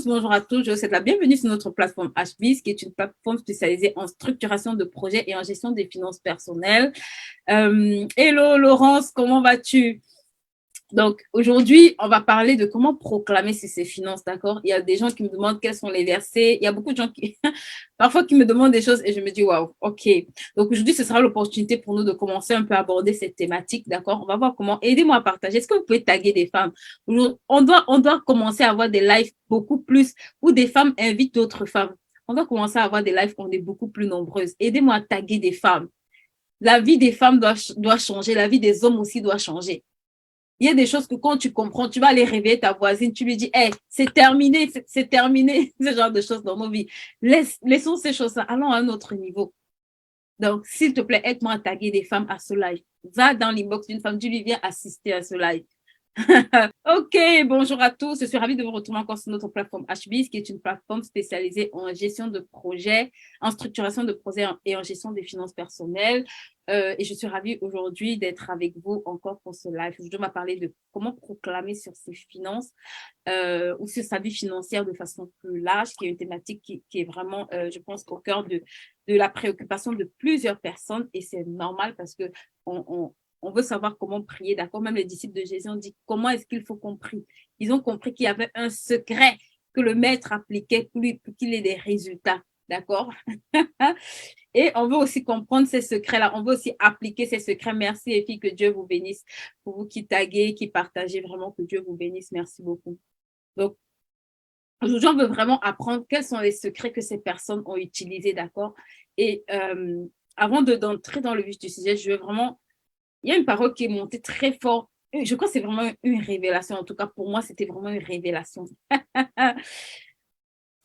bonjour à tous. Je vous souhaite la bienvenue sur notre plateforme HBIZ, qui est une plateforme spécialisée en structuration de projets et en gestion des finances personnelles. Hello Laurence, comment vas-tu? Donc, aujourd'hui, on va parler de comment proclamer ses finances, d'accord? Il y a des gens qui me demandent quels sont les versets. Il y a beaucoup de gens qui, parfois, qui me demandent des choses et je me dis, waouh, ok. Donc, aujourd'hui, ce sera l'opportunité pour nous de commencer un peu à aborder cette thématique, d'accord? On va voir comment. Aidez-moi à partager. Est-ce que vous pouvez taguer des femmes? On doit commencer à avoir des lives beaucoup plus où des femmes invitent d'autres femmes. On doit commencer à avoir des lives où on est beaucoup plus nombreuses. Aidez-moi à taguer des femmes. La vie des femmes doit changer. La vie des hommes aussi doit changer. Il y a des choses que quand tu comprends, tu vas aller réveiller ta voisine, tu lui dis, hey, c'est terminé, c'est terminé, ce genre de choses dans nos vies. Laissons ces choses-là, allons à un autre niveau. Donc, s'il te plaît, aide-moi à taguer des femmes à ce live. Va dans l'inbox d'une femme, tu lui viens assister à ce live. Ok, bonjour à tous. Je suis ravie de vous retrouver encore sur notre plateforme HBIZ, qui est une plateforme spécialisée en gestion de projets, en structuration de projets et en gestion des finances personnelles. Et je suis ravie aujourd'hui d'être avec vous encore pour ce live. Je dois parler de comment proclamer sur ses finances ou sur sa vie financière de façon plus large, qui est une thématique qui est vraiment, je pense, au cœur de la préoccupation de plusieurs personnes. Et c'est normal parce que on veut savoir comment prier, d'accord? Même les disciples de Jésus ont dit comment est-ce qu'il faut qu'on prie. Ils ont compris qu'il y avait un secret que le maître appliquait pour qu'il ait des résultats, d'accord? Et on veut aussi comprendre ces secrets-là. On veut aussi appliquer ces secrets. Merci et filles, que Dieu vous bénisse. Pour vous qui taguez, qui partagez, vraiment que Dieu vous bénisse. Merci beaucoup. Donc, aujourd'hui, on veut vraiment apprendre quels sont les secrets que ces personnes ont utilisés, d'accord? Et avant d'entrer dans le vif du sujet, je veux vraiment... Il y a une parole qui est montée très fort. Je crois que c'est vraiment une révélation. En tout cas, pour moi, c'était vraiment une révélation.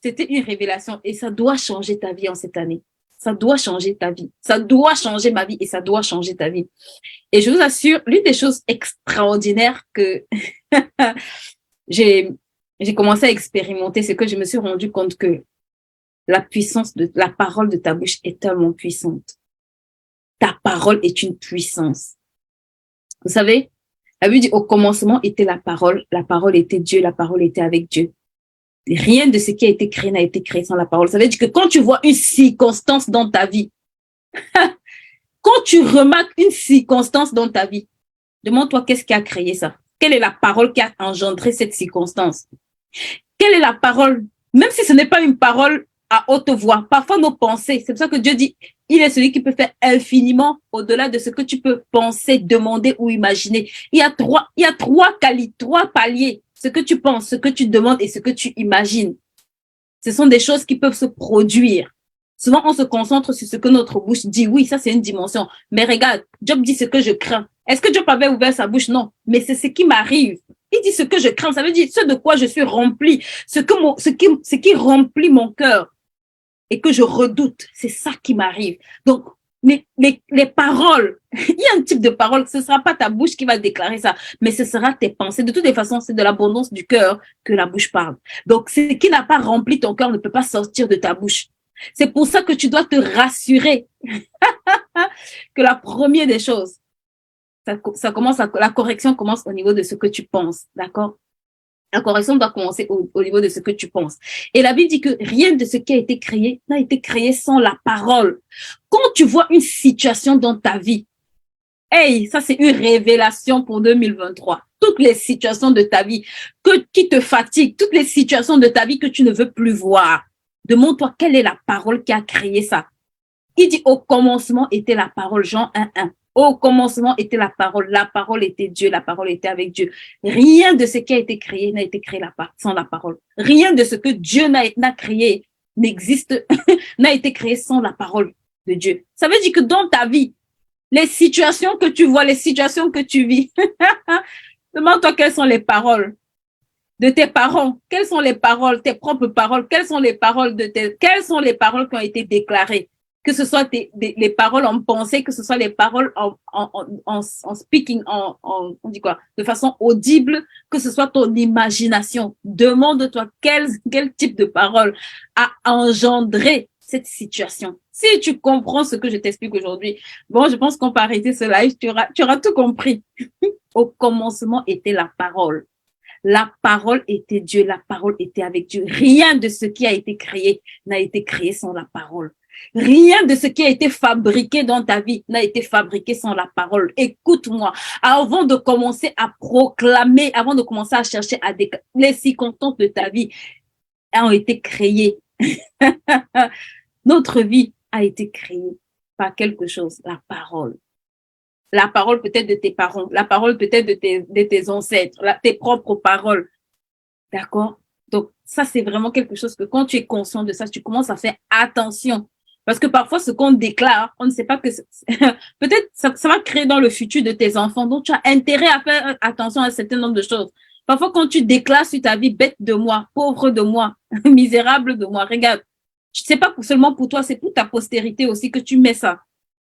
C'était une révélation et ça doit changer ta vie en cette année. Ça doit changer ta vie. Ça doit changer ma vie et ça doit changer ta vie. Et je vous assure, l'une des choses extraordinaires que j'ai commencé à expérimenter, c'est que je me suis rendu compte que la puissance de la parole de ta bouche est tellement puissante. Ta parole est une puissance. Vous savez, la Bible dit au commencement était la parole était Dieu, la parole était avec Dieu. Rien de ce qui a été créé n'a été créé sans la parole. Ça veut dire que quand tu vois une circonstance dans ta vie, quand tu remarques une circonstance dans ta vie, demande-toi qu'est-ce qui a créé ça? Quelle est la parole qui a engendré cette circonstance? Quelle est la parole? Même si ce n'est pas une parole à haute voix, parfois nos pensées, c'est pour ça que Dieu dit, il est celui qui peut faire infiniment au-delà de ce que tu peux penser, demander ou imaginer. Il y a trois paliers. Ce que tu penses, ce que tu demandes et ce que tu imagines. Ce sont des choses qui peuvent se produire. Souvent, on se concentre sur ce que notre bouche dit. Oui, ça, c'est une dimension. Mais regarde, Job dit ce que je crains. Est-ce que Job avait ouvert sa bouche? Non. Mais c'est ce qui m'arrive. Il dit ce que je crains. Ça veut dire ce de quoi je suis rempli. Ce qui remplit mon cœur et que je redoute. C'est ça qui m'arrive. Donc, les paroles, il y a un type de parole, ce ne sera pas ta bouche qui va déclarer ça, mais ce sera tes pensées. De toutes les façons, c'est de l'abondance du cœur que la bouche parle. Donc, ce qui n'a pas rempli ton cœur ne peut pas sortir de ta bouche. C'est pour ça que tu dois te rassurer que la première des choses, la correction commence au niveau de ce que tu penses, d'accord? La correction doit commencer au niveau de ce que tu penses. Et la Bible dit que rien de ce qui a été créé n'a été créé sans la parole. Quand tu vois une situation dans ta vie, hey, ça c'est une révélation pour 2023. Toutes les situations de ta vie qui te fatiguent, toutes les situations de ta vie que tu ne veux plus voir, demande-toi quelle est la parole qui a créé ça. Il dit au commencement était la parole, Jean 1:1. Au commencement était la parole était Dieu, la parole était avec Dieu. Rien de ce qui a été créé n'a été créé sans la parole. Rien de ce que Dieu n'a créé n'existe, n'a été créé sans la parole de Dieu. Ça veut dire que dans ta vie, les situations que tu vois, les situations que tu vis, demande-toi quelles sont les paroles de tes parents, quelles sont les paroles, tes propres paroles, quelles sont les paroles qui ont été déclarées. Que ce soit les paroles en pensée, que ce soit les paroles en speaking, on dit quoi, de façon audible, que ce soit ton imagination. Demande-toi quel type de parole a engendré cette situation. Si tu comprends ce que je t'explique aujourd'hui, bon, je pense qu'on peut arrêter ce live, tu auras tout compris. Au commencement était la parole. La parole était Dieu, la parole était avec Dieu. Rien de ce qui a été créé n'a été créé sans la parole. Rien de ce qui a été fabriqué dans ta vie n'a été fabriqué sans la parole. Écoute-moi, avant de commencer à proclamer, avant de commencer à chercher à les circonstances de ta vie ont été créées. Notre vie a été créée par quelque chose, la parole. La parole peut-être de tes parents, la parole peut-être de tes ancêtres, tes propres paroles. D'accord? Donc, ça, c'est vraiment quelque chose que quand tu es conscient de ça, tu commences à faire attention. Parce que parfois, ce qu'on déclare, on ne sait pas que peut-être ça va créer dans le futur de tes enfants. Donc, tu as intérêt à faire attention à un certain nombre de choses. Parfois, quand tu déclares sur ta vie, bête de moi, pauvre de moi, misérable de moi, regarde, c'est pas seulement pour toi, c'est pour ta postérité aussi que tu mets ça.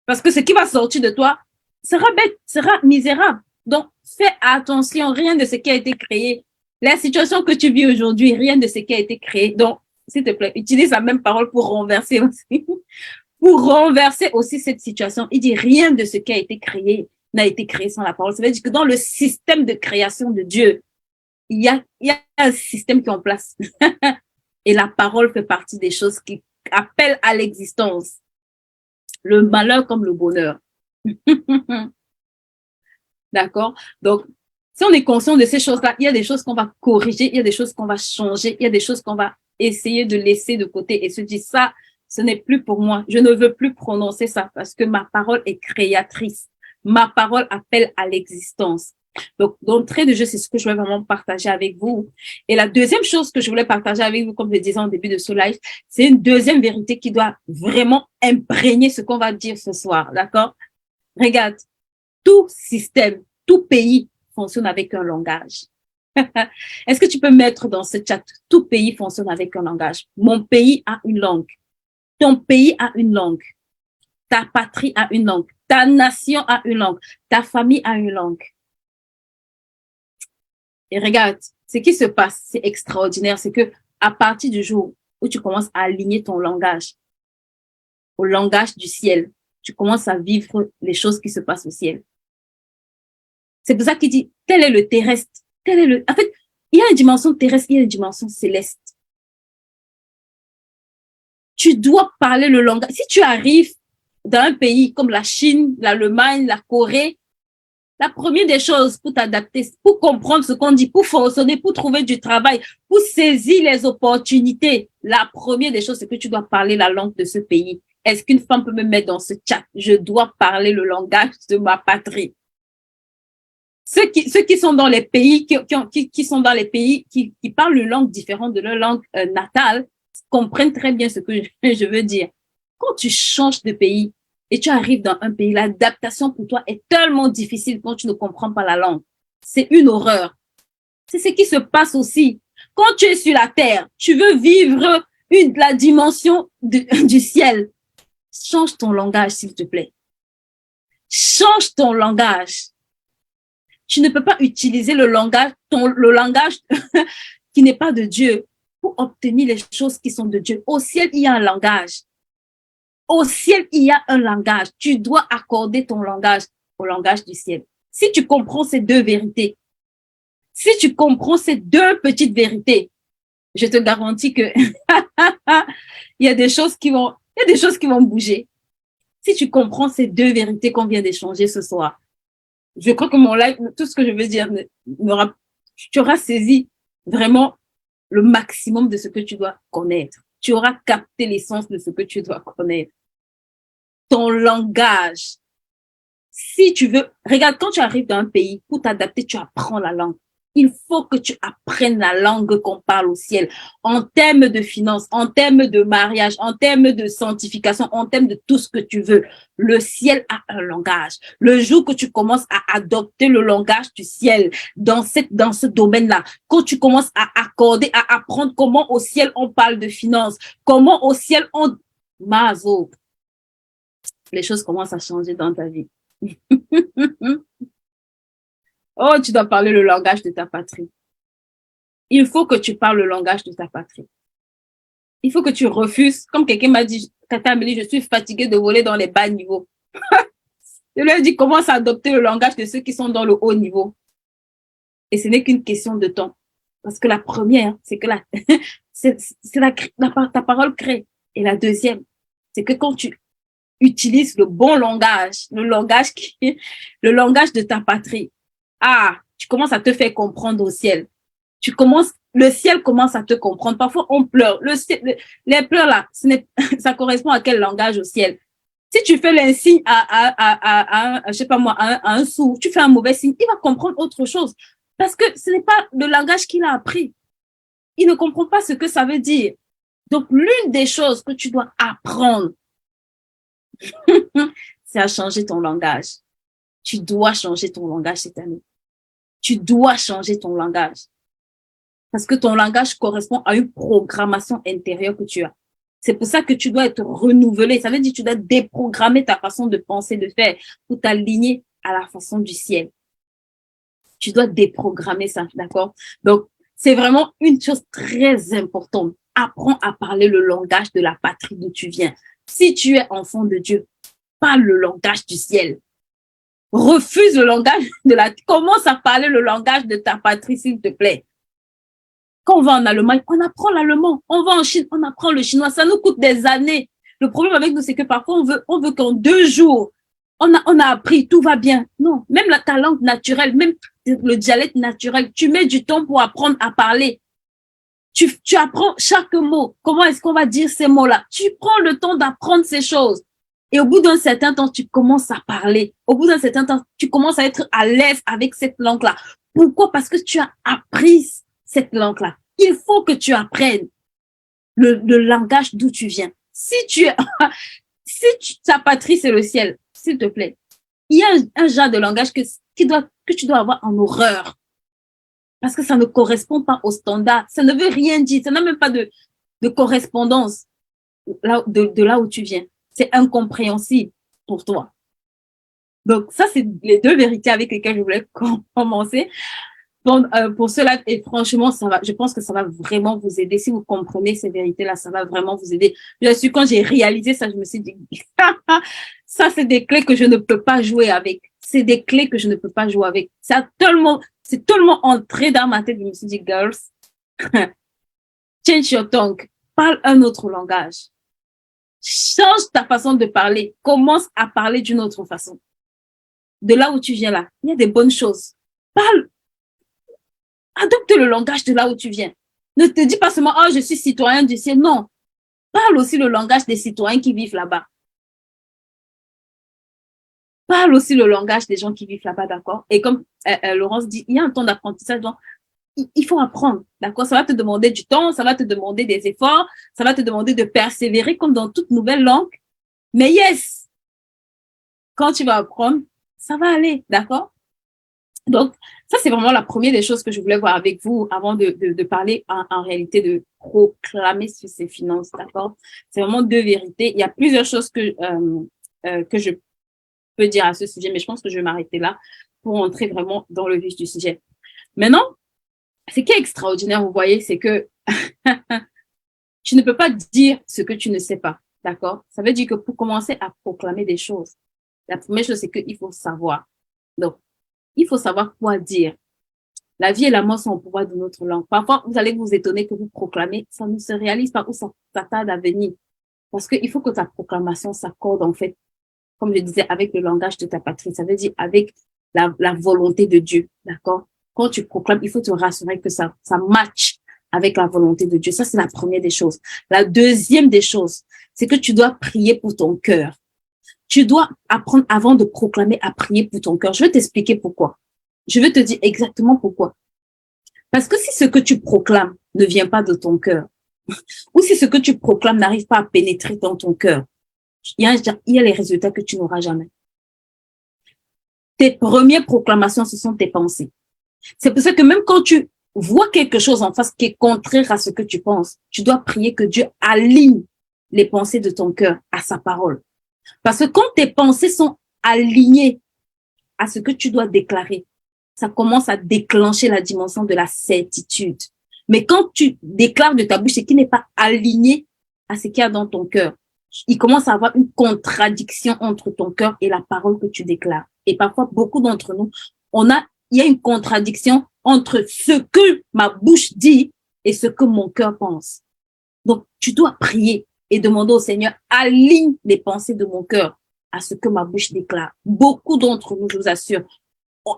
Parce que ce qui va sortir de toi sera bête, sera misérable. Donc, fais attention, rien de ce qui a été créé. La situation que tu vis aujourd'hui, rien de ce qui a été créé. Donc, s'il te plaît, utilise la même parole pour renverser aussi. Pour renverser aussi cette situation. Il dit rien de ce qui a été créé n'a été créé sans la parole. Ça veut dire que dans le système de création de Dieu, il y a un système qui est en place. Et la parole fait partie des choses qui appellent à l'existence. Le malheur comme le bonheur. D'accord? Donc, si on est conscient de ces choses-là, il y a des choses qu'on va corriger, il y a des choses qu'on va changer, il y a des choses qu'on va essayer de laisser de côté et se dire ça, ce n'est plus pour moi. Je ne veux plus prononcer ça parce que ma parole est créatrice. Ma parole appelle à l'existence. Donc, d'entrée de jeu, c'est ce que je voulais vraiment partager avec vous. Et la deuxième chose que je voulais partager avec vous, comme je le disais en début de ce live, c'est une deuxième vérité qui doit vraiment imprégner ce qu'on va dire ce soir. D'accord? Regarde, tout système, tout pays fonctionne avec un langage. Est-ce que tu peux mettre dans ce chat, tout pays fonctionne avec un langage? Mon pays a une langue. Ton pays a une langue. Ta patrie a une langue. Ta nation a une langue. Ta famille a une langue. Et regarde, ce qui se passe, c'est extraordinaire. C'est que à partir du jour où tu commences à aligner ton langage au langage du ciel, tu commences à vivre les choses qui se passent au ciel. C'est pour ça qu'il dit, tel est le terrestre, tel est le... En fait, il y a une dimension terrestre, il y a une dimension céleste. Tu dois parler le langage. Si tu arrives dans un pays comme la Chine, l'Allemagne, la Corée, la première des choses pour t'adapter, pour comprendre ce qu'on dit, pour fonctionner, pour trouver du travail, pour saisir les opportunités, la première des choses, c'est que tu dois parler la langue de ce pays. Est-ce qu'une femme peut me mettre dans ce chat? Je dois parler le langage de ma patrie. Ceux qui sont dans les pays, qui sont dans les pays, qui parlent une langue différente de leur langue natale, comprennent très bien ce que je veux dire. Quand tu changes de pays et tu arrives dans un pays, l'adaptation pour toi est tellement difficile quand tu ne comprends pas la langue. C'est une horreur. C'est ce qui se passe aussi. Quand tu es sur la terre, tu veux vivre la dimension du ciel. Change ton langage, s'il te plaît. Change ton langage. Tu ne peux pas utiliser le langage qui n'est pas de Dieu pour obtenir les choses qui sont de Dieu. Au ciel, il y a un langage. Au ciel, il y a un langage. Tu dois accorder ton langage au langage du ciel. Si tu comprends ces deux vérités, si tu comprends ces deux petites vérités, je te garantis que il y a des choses qui vont bouger. Si tu comprends ces deux vérités qu'on vient d'échanger ce soir, je crois que mon live, tout ce que je veux dire, tu auras saisi vraiment le maximum de ce que tu dois connaître. Tu auras capté l'essence de ce que tu dois connaître. Ton langage. Si tu veux, regarde, quand tu arrives dans un pays, pour t'adapter, tu apprends la langue. Il faut que tu apprennes la langue qu'on parle au ciel. En termes de finances, en termes de mariage, en termes de sanctification, en termes de tout ce que tu veux. Le ciel a un langage. Le jour que tu commences à adopter le langage du ciel dans ce domaine-là, quand tu commences à accorder, à apprendre comment au ciel on parle de finances, comment au ciel on... Mazo, les choses commencent à changer dans ta vie. Oh, tu dois parler le langage de ta patrie. Il faut que tu parles le langage de ta patrie. Il faut que tu refuses, comme quelqu'un m'a dit, Kata me dit, je suis fatiguée de voler dans les bas niveaux. Je lui ai dit, commence à adopter le langage de ceux qui sont dans le haut niveau. Et ce n'est qu'une question de temps. Parce que la première, c'est que ta parole crée. Et la deuxième, c'est que quand tu utilises le bon langage, le langage de ta patrie, tu commences à te faire comprendre au ciel. Le ciel commence à te comprendre. Parfois, on pleure. Les pleurs là, ça correspond à quel langage au ciel? Si tu fais l'insigne je sais pas moi, à un sourd, tu fais un mauvais signe, il va comprendre autre chose. Parce que ce n'est pas le langage qu'il a appris. Il ne comprend pas ce que ça veut dire. Donc, l'une des choses que tu dois apprendre, c'est à changer ton langage. Tu dois changer ton langage cette année. Tu dois changer ton langage. Parce que ton langage correspond à une programmation intérieure que tu as. C'est pour ça que tu dois être renouvelé. Ça veut dire que tu dois déprogrammer ta façon de penser, de faire, pour t'aligner à la façon du ciel. Tu dois déprogrammer ça, d'accord? Donc, c'est vraiment une chose très importante. Apprends à parler le langage de la patrie d'où tu viens. Si tu es enfant de Dieu, parle le langage du ciel. Refuse le langage commence à parler le langage de ta patrie, s'il te plaît. Quand on va en Allemagne, on apprend l'allemand. On va en Chine, on apprend le chinois. Ça nous coûte des années. Le problème avec nous, c'est que parfois, on veut qu'en 2 jours, on a appris, tout va bien. Non, même ta langue naturelle, même le dialecte naturel, tu mets du temps pour apprendre à parler. Tu apprends chaque mot. Comment est-ce qu'on va dire ces mots-là? Tu prends le temps d'apprendre ces choses. Et au bout d'un certain temps, tu commences à parler. Au bout d'un certain temps, tu commences à être à l'aise avec cette langue-là. Pourquoi? Parce que tu as appris cette langue-là. Il faut que tu apprennes le langage d'où tu viens. Ta patrie, c'est le ciel, s'il te plaît. Il y a un genre de langage que tu dois avoir en horreur. Parce que ça ne correspond pas au standard. Ça ne veut rien dire. Ça n'a même pas de correspondance de là où tu viens. C'est incompréhensible pour toi. Donc, ça, c'est les 2 vérités avec lesquelles je voulais commencer. Pour cela, et franchement, je pense que ça va vraiment vous aider. Si vous comprenez ces vérités-là, ça va vraiment vous aider. Bien sûr, quand j'ai réalisé ça, je me suis dit, ça, c'est des clés que je ne peux pas jouer avec. C'est des clés que je ne peux pas jouer avec. C'est tellement entré dans ma tête. Je me suis dit, girls, change your tongue. Parle un autre langage. Change ta façon de parler. Commence à parler d'une autre façon. De là où tu viens là, il y a des bonnes choses. Adopte le langage de là où tu viens. Ne te dis pas seulement, je suis citoyen du ciel. Non. Parle aussi le langage des citoyens qui vivent là-bas. Parle aussi le langage des gens qui vivent là-bas, d'accord? Et comme Laurence dit, il y a un temps d'apprentissage, donc il faut apprendre, d'accord? Ça va te demander du temps, ça va te demander des efforts, ça va te demander de persévérer comme dans toute nouvelle langue. Mais yes, quand tu vas apprendre, ça va aller, d'accord? Donc, ça, c'est vraiment la première des choses que je voulais voir avec vous avant de parler en réalité de proclamer sur ses finances, d'accord? C'est vraiment 2 vérités. Il y a plusieurs choses que je peux dire à ce sujet, mais je pense que je vais m'arrêter là pour entrer vraiment dans le vif du sujet. Maintenant, ce qui est extraordinaire, vous voyez, c'est que tu ne peux pas dire ce que tu ne sais pas, d'accord? Ça veut dire que pour commencer à proclamer des choses, la première chose, c'est qu'il faut savoir. Donc, il faut savoir quoi dire. La vie et la mort sont au pouvoir de notre langue. Parfois, vous allez vous étonner que vous proclamez, ça ne se réalise pas ou ça tarde à venir. Parce qu'il faut que ta proclamation s'accorde, en fait, comme je disais, avec le langage de ta patrie. Ça veut dire avec la volonté de Dieu, d'accord? Quand tu proclames, il faut te rassurer que ça matche avec la volonté de Dieu. Ça, c'est la première des choses. La deuxième des choses, c'est que tu dois prier pour ton cœur. Tu dois apprendre avant de proclamer à prier pour ton cœur. Je vais t'expliquer pourquoi. Je vais te dire exactement pourquoi. Parce que si ce que tu proclames ne vient pas de ton cœur, ou si ce que tu proclames n'arrive pas à pénétrer dans ton cœur, il y a les résultats que tu n'auras jamais. Tes premières proclamations, ce sont tes pensées. C'est pour ça que même quand tu vois quelque chose en face qui est contraire à ce que tu penses, tu dois prier que Dieu aligne les pensées de ton cœur à sa parole. Parce que quand tes pensées sont alignées à ce que tu dois déclarer, ça commence à déclencher la dimension de la certitude. Mais quand tu déclares de ta bouche ce qui n'est pas aligné à ce qu'il y a dans ton cœur, il commence à avoir une contradiction entre ton cœur et la parole que tu déclares. Et parfois, beaucoup d'entre nous, il y a une contradiction entre ce que ma bouche dit et ce que mon cœur pense. Donc, tu dois prier et demander au Seigneur, aligne les pensées de mon cœur à ce que ma bouche déclare. Beaucoup d'entre nous, je vous assure,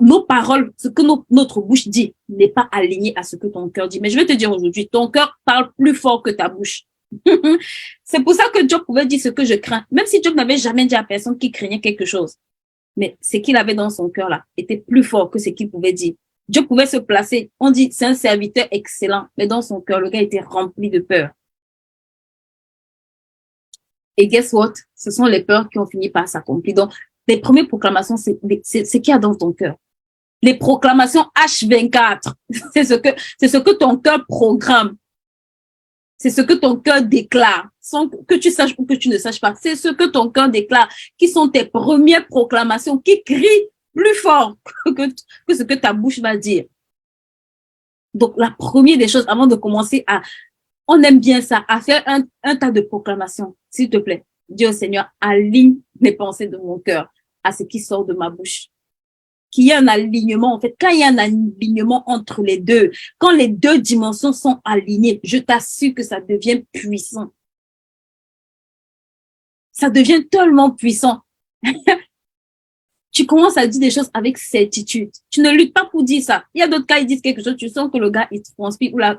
nos paroles, ce que notre bouche dit n'est pas aligné à ce que ton cœur dit. Mais je vais te dire aujourd'hui, ton cœur parle plus fort que ta bouche. C'est pour ça que Job pouvait dire ce que je crains. Même si Job n'avait jamais dit à personne qu'il craignait quelque chose. Mais ce qu'il avait dans son cœur là était plus fort que ce qu'il pouvait dire. Job pouvait se placer. On dit, c'est un serviteur excellent. Mais dans son cœur, le gars était rempli de peur. Et guess what? Ce sont les peurs qui ont fini par s'accomplir. Donc, les premières proclamations, c'est ce qu'il y a dans ton cœur. Les proclamations H24, c'est ce que ton cœur programme. C'est ce que ton cœur déclare. Sans que tu saches ou que tu ne saches pas. C'est ce que ton cœur déclare, qui sont tes premières proclamations, qui crient plus fort que ce que ta bouche va dire. Donc, la première des choses, avant de commencer on aime bien ça, à faire un tas de proclamations. S'il te plaît, dis au Seigneur, aligne les pensées de mon cœur à ce qui sort de ma bouche. Qu'il y ait un alignement, en fait, quand il y a un alignement entre les deux, quand les deux dimensions sont alignées, je t'assure que ça devient puissant. Ça devient tellement puissant. Tu commences à dire des choses avec certitude. Tu ne luttes pas pour dire ça. Il y a d'autres cas, ils disent quelque chose, tu sens que le gars, il transpire, ou la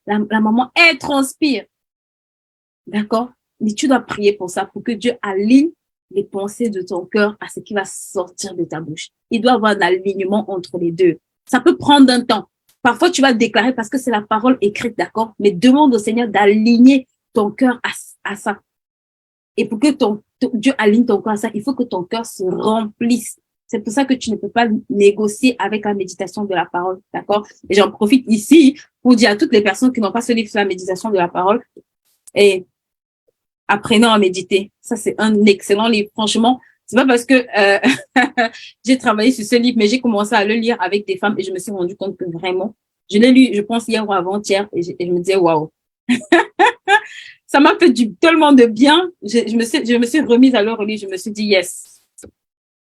maman, elle transpire. D'accord? Mais tu dois prier pour ça, pour que Dieu aligne les pensées de ton cœur à ce qui va sortir de ta bouche. Il doit y avoir un alignement entre les deux. Ça peut prendre un temps. Parfois, tu vas déclarer parce que c'est la parole écrite, d'accord? Mais demande au Seigneur d'aligner ton cœur à ça. Et pour que Dieu aligne ton cœur à ça, il faut que ton cœur se remplisse. C'est pour ça que tu ne peux pas négocier avec la méditation de la parole, d'accord? Et j'en profite ici pour dire à toutes les personnes qui n'ont pas ce livre sur la méditation de la parole, et apprenons à méditer. Ça, c'est un excellent livre. Franchement, c'est pas parce que j'ai travaillé sur ce livre, mais j'ai commencé à le lire avec des femmes et je me suis rendu compte que vraiment, je l'ai lu, je pense, hier ou avant-hier, et je me disais, waouh. Ça m'a fait tellement de bien. Je me suis remise à le relire. Je me suis dit, yes.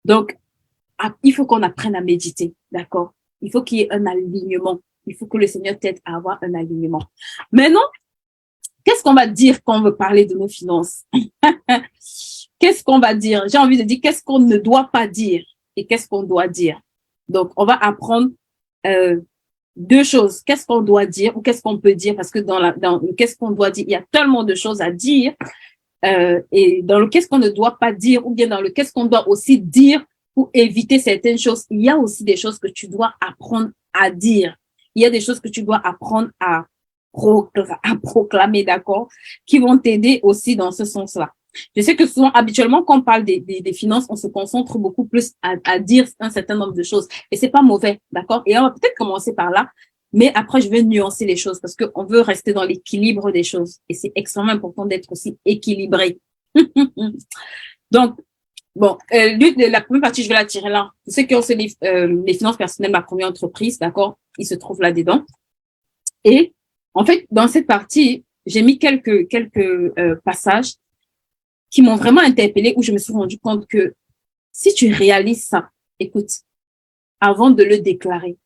Donc, il faut qu'on apprenne à méditer. D'accord? Il faut qu'il y ait un alignement. Il faut que le Seigneur t'aide à avoir un alignement. Maintenant, qu'est-ce qu'on va dire quand on veut parler de nos finances? Qu'est-ce qu'on va dire? J'ai envie de dire qu'est-ce qu'on ne doit pas dire et qu'est-ce qu'on doit dire. Donc, on va apprendre deux choses. Qu'est-ce qu'on doit dire ou qu'est-ce qu'on peut dire? Parce que dans le qu'est-ce qu'on doit dire, il y a tellement de choses à dire. Et dans le qu'est-ce qu'on ne doit pas dire ou bien dans le qu'est-ce qu'on doit aussi dire pour éviter certaines choses, il y a aussi des choses que tu dois apprendre à dire. Il y a des choses que tu dois apprendre à proclamer, d'accord, qui vont t'aider aussi dans ce sens-là. Je sais que souvent, habituellement, quand on parle des finances, on se concentre beaucoup plus à dire un certain nombre de choses. Et c'est pas mauvais, d'accord? Et on va peut-être commencer par là, mais après, je vais nuancer les choses parce qu'on veut rester dans l'équilibre des choses. Et c'est extrêmement important d'être aussi équilibré. Donc, bon, la première partie, je vais la tirer là. Ceux qui ont ce livre, les finances personnelles, ma première entreprise, d'accord? Il se trouve là-dedans. Et, en fait, dans cette partie, j'ai mis quelques passages qui m'ont vraiment interpellée, où je me suis rendu compte que si tu réalises ça, écoute, avant de le déclarer,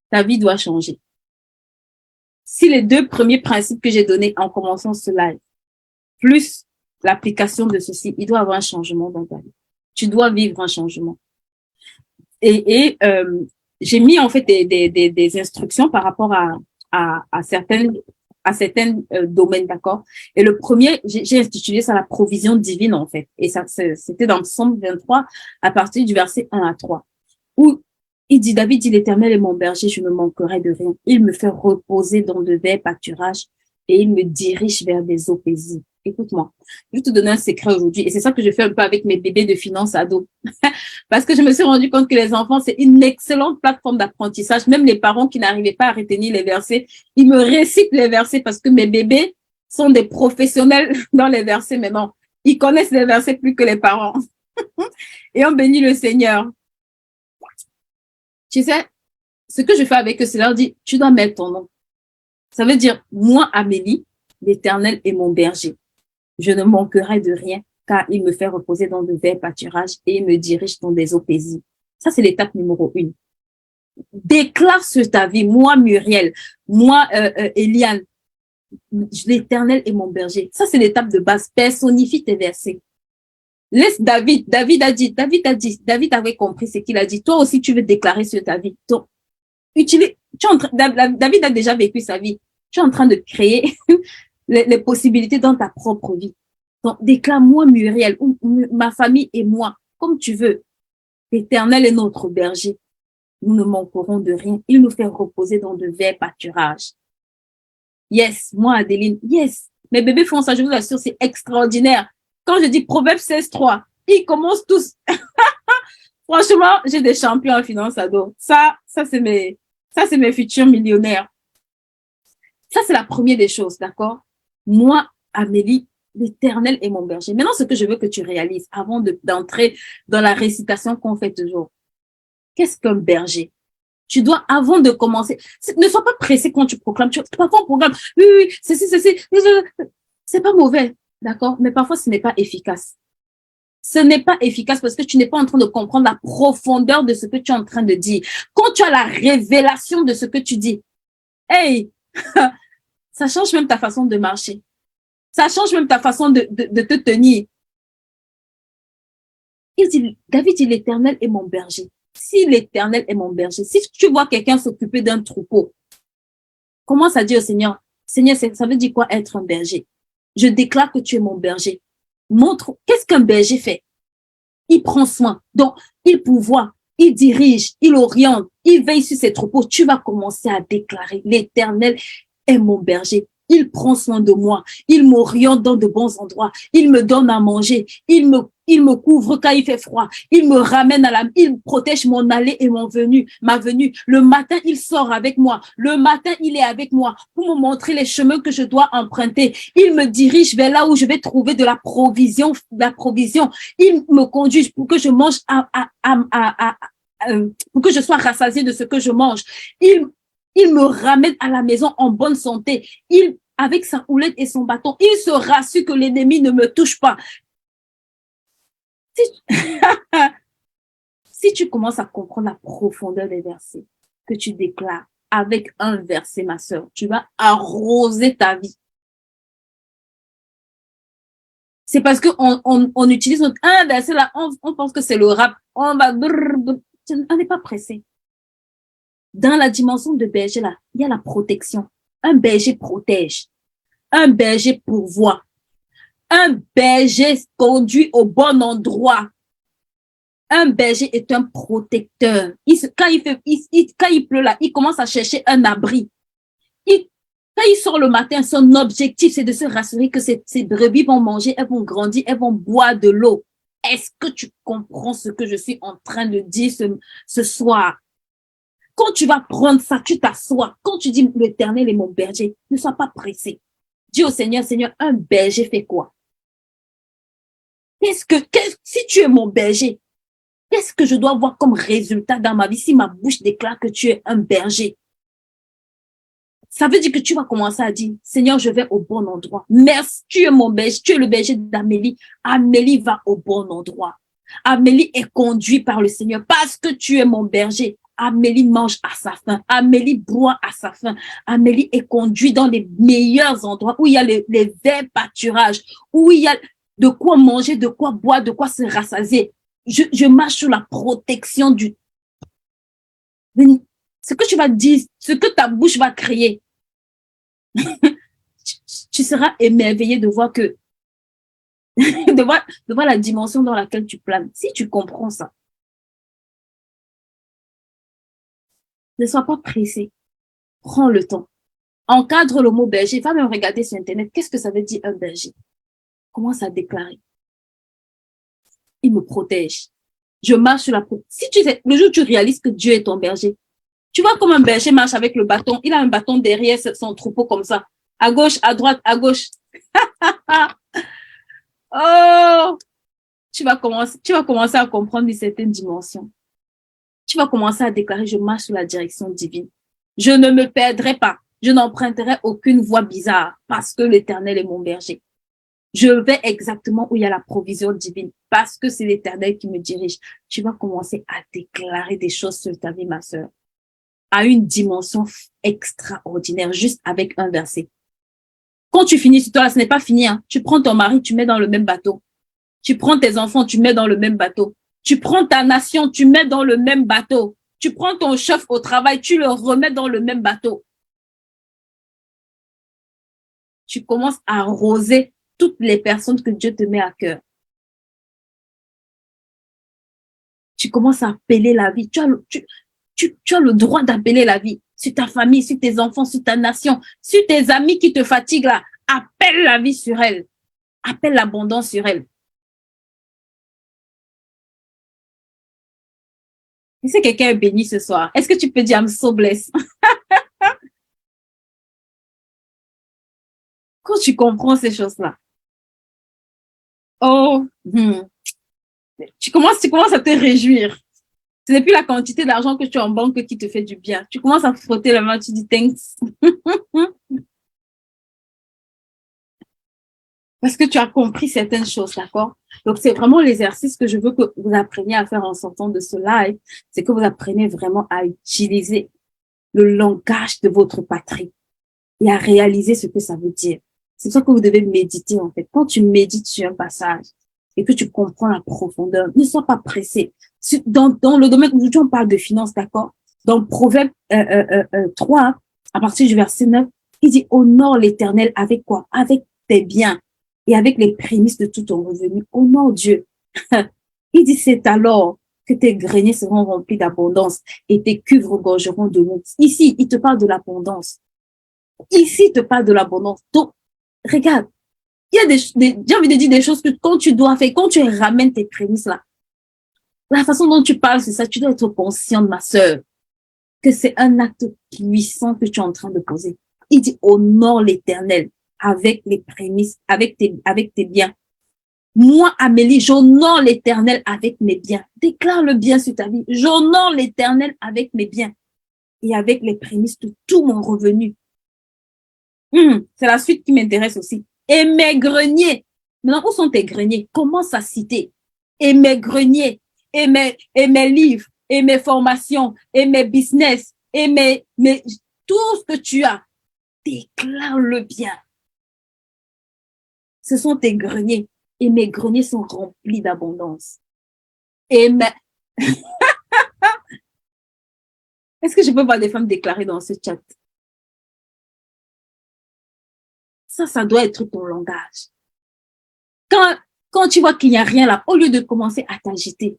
ta vie doit changer. Si les deux premiers principes que j'ai donnés en commençant ce live, plus l'application de ceci, il doit y avoir un changement dans ta vie. Tu dois vivre un changement. Et j'ai mis en fait des instructions par rapport à certains domaines, d'accord? Et le premier, j'ai intitulé ça la provision divine, en fait. Et ça, c'était dans Psaume 23, à partir du verset 1 à 3, où David dit, l'Éternel est mon berger, je ne manquerai de rien. Il me fait reposer dans de verts pâturages et il me dirige vers des eaux paisibles. Écoute-moi, je vais te donner un secret aujourd'hui. Et c'est ça que je fais un peu avec mes bébés de finances ados. Parce que je me suis rendu compte que les enfants, c'est une excellente plateforme d'apprentissage. Même les parents qui n'arrivaient pas à retenir les versets, ils me récitent les versets parce que mes bébés sont des professionnels dans les versets maintenant. Ils connaissent les versets plus que les parents. Et on bénit le Seigneur. Tu sais, ce que je fais avec eux, c'est leur dire, tu dois mettre ton nom. Ça veut dire, moi, Amélie, l'Éternel est mon berger. Je ne manquerai de rien, car il me fait reposer dans de verts pâturages et il me dirige dans des eaux paisibles. Ça, c'est l'étape numéro 1. Déclare sur ta vie, moi, Muriel, moi, Eliane, l'Éternel est mon berger. Ça, c'est l'étape de base. Personnifie tes versets. Laisse David avait compris ce qu'il a dit. Toi aussi, tu veux déclarer sur ta vie. Donc, David a déjà vécu sa vie. Tu es en train de créer les possibilités dans ta propre vie. Donc, déclare-moi, Muriel, ou ma famille et moi, comme tu veux. L'Éternel est notre berger. Nous ne manquerons de rien. Il nous fait reposer dans de verts pâturages. Yes, moi, Adeline, yes. Mes bébés font ça, je vous assure, c'est extraordinaire. Quand je dis Proverbe 16:3, ils commencent tous. Franchement, j'ai des champions en finance ado. Ça, c'est mes futurs millionnaires. Ça, c'est la première des choses, d'accord? Moi, Amélie, l'Éternel est mon berger. Maintenant, ce que je veux que tu réalises avant d'entrer dans la récitation qu'on fait toujours. Qu'est-ce qu'un berger? Tu dois, avant de commencer, ne sois pas pressé quand tu proclames. Parfois, on proclame, oui, c'est pas mauvais, d'accord? Mais parfois, ce n'est pas efficace. Ce n'est pas efficace parce que tu n'es pas en train de comprendre la profondeur de ce que tu es en train de dire. Quand tu as la révélation de ce que tu dis, hey, ça change même ta façon de marcher. Ça change même ta façon de te tenir. David dit, l'Éternel est mon berger. Si l'Éternel est mon berger, si tu vois quelqu'un s'occuper d'un troupeau, commence à dire au Seigneur, Seigneur, ça veut dire quoi être un berger? Je déclare que tu es mon berger. Montre, qu'est-ce qu'un berger fait? Il prend soin. Donc, il pourvoit, il dirige, il oriente, il veille sur ses troupeaux. Tu vas commencer à déclarer, l'Éternel est mon berger. Il prend soin de moi. Il m'oriente dans de bons endroits. Il me donne à manger. Il me couvre quand il fait froid. Il me ramène il protège mon aller et ma venue. Le matin, il sort avec moi. Le matin, il est avec moi pour me montrer les chemins que je dois emprunter. Il me dirige vers là où je vais trouver de la provision. Il me conduit pour que je mange pour que je sois rassasié de ce que je mange. Il me ramène à la maison en bonne santé. Avec sa houlette et son bâton, il se rassure que l'ennemi ne me touche pas. Si tu commences à comprendre la profondeur des versets que tu déclares avec un verset, ma sœur, tu vas arroser ta vie. C'est parce qu'on utilise un verset là, on pense que c'est le rap. On n'est pas pressé. Dans la dimension de berger là, il y a la protection. Un berger protège. Un berger pourvoit. Un berger conduit au bon endroit. Un berger est un protecteur. Quand il pleut là, il commence à chercher un abri. Quand il sort le matin, son objectif, c'est de se rassurer que ses brebis vont manger, elles vont grandir, elles vont boire de l'eau. Est-ce que tu comprends ce que je suis en train de dire ce soir? Quand tu vas prendre ça, tu t'assois. Quand tu dis l'Éternel est mon berger, ne sois pas pressé. Dis au Seigneur, Seigneur, un berger fait quoi? Si tu es mon berger, qu'est-ce que je dois voir comme résultat dans ma vie si ma bouche déclare que tu es un berger? Ça veut dire que tu vas commencer à dire, Seigneur, je vais au bon endroit. Merci, tu es mon berger, tu es le berger d'Amélie. Amélie va au bon endroit. Amélie est conduite par le Seigneur parce que tu es mon berger. Amélie mange à sa faim. Amélie boit à sa faim. Amélie est conduite dans les meilleurs endroits où il y a les verts pâturages, où il y a de quoi manger, de quoi boire, de quoi se rassasier. Je marche sur la protection du... Ce que tu vas dire, ce que ta bouche va créer, tu seras émerveillé de voir que de voir la dimension dans laquelle tu planes. Si tu comprends ça, ne sois pas pressé. Prends le temps. Encadre le mot berger. Va même regarder sur Internet. Qu'est-ce que ça veut dire un berger? Commence à déclarer. Il me protège. Je marche sur la protection. Si tu sais, le jour où tu réalises que Dieu est ton berger, tu vois comme un berger marche avec le bâton. Il a un bâton derrière son troupeau comme ça. À gauche, à droite, à gauche. Oh! Tu vas commencer à comprendre une certaine dimension. Tu vas commencer à déclarer, je marche sur la direction divine. Je ne me perdrai pas. Je n'emprunterai aucune voie bizarre parce que l'Éternel est mon berger. Je vais exactement où il y a la provision divine parce que c'est l'Éternel qui me dirige. Tu vas commencer à déclarer des choses sur ta vie, ma sœur. à une dimension extraordinaire juste avec un verset. Quand tu finis sur toi, ce n'est pas fini. Hein. Tu prends ton mari, tu mets dans le même bateau. Tu prends tes enfants, tu mets dans le même bateau. Tu prends ta nation, tu mets dans le même bateau. Tu prends ton chef au travail, tu le remets dans le même bateau. Tu commences à arroser toutes les personnes que Dieu te met à cœur. Tu commences à appeler la vie. Tu as le droit d'appeler la vie sur ta famille, sur tes enfants, sur ta nation, sur tes amis qui te fatiguent là. Appelle la vie sur elle. Appelle l'abondance sur elle. Si quelqu'un est béni ce soir, est-ce que tu peux dire I'm so blessed? Quand tu comprends ces choses-là, oh, tu commences à te réjouir. Ce n'est plus la quantité d'argent que tu as en banque qui te fait du bien. Tu commences à frotter la main, tu dis thanks. Parce que tu as compris certaines choses, d'accord? Donc, c'est vraiment l'exercice que je veux que vous appreniez à faire en sortant de ce live. C'est que vous appreniez vraiment à utiliser le langage de votre patrie et à réaliser ce que ça veut dire. C'est ça que vous devez méditer, en fait. Quand tu médites sur un passage et que tu comprends la profondeur, ne sois pas pressé. Dans le domaine, aujourd'hui, on parle de finances, d'accord? Dans Proverbe 3, à partir du verset 9, il dit, honore l'Éternel avec quoi? Avec tes biens et avec les prémices de tout ton revenu. Honore Dieu. Il dit, c'est alors que tes greniers seront remplis d'abondance et tes cuves regorgeront de l'eau. Ici, il te parle de l'abondance. Ici, il te parle de l'abondance. Donc, regarde, il y a j'ai envie de dire des choses que quand tu dois faire, quand tu ramènes tes prémices là, la façon dont tu parles, c'est ça, tu dois être consciente, ma sœur, que c'est un acte puissant que tu es en train de poser. Il dit, honore l'Éternel avec les prémices, avec tes biens. Moi, Amélie, j'honore l'Éternel avec mes biens. Déclare le bien sur ta vie. J'honore l'Éternel avec mes biens et avec les prémices de tout mon revenu. C'est la suite qui m'intéresse aussi. Et mes greniers. Maintenant, où sont tes greniers? Commence à citer. Et mes greniers, et mes livres, et mes formations, et mes business, et tout ce que tu as. Déclare-le bien. Ce sont tes greniers. Et mes greniers sont remplis d'abondance. Et Est-ce que je peux voir des femmes déclarer dans ce chat? Ça doit être ton langage. Quand tu vois qu'il n'y a rien là, au lieu de commencer à t'agiter,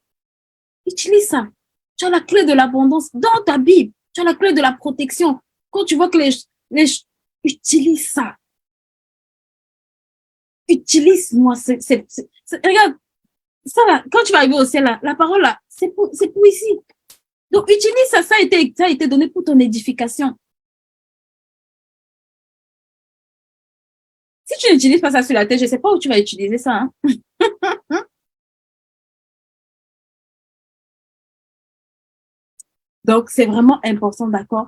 utilise ça. Tu as la clé de l'abondance dans ta Bible. Tu as la clé de la protection. Quand tu vois que utilise ça. Utilise-moi. Regarde, ça là, quand tu vas arriver au ciel là, la parole là, c'est pour ici. Donc, utilise ça. Ça a été donné pour ton édification. Si tu n'utilises pas ça sur la tête, je ne sais pas où tu vas utiliser ça. Hein? Donc, c'est vraiment important, d'accord?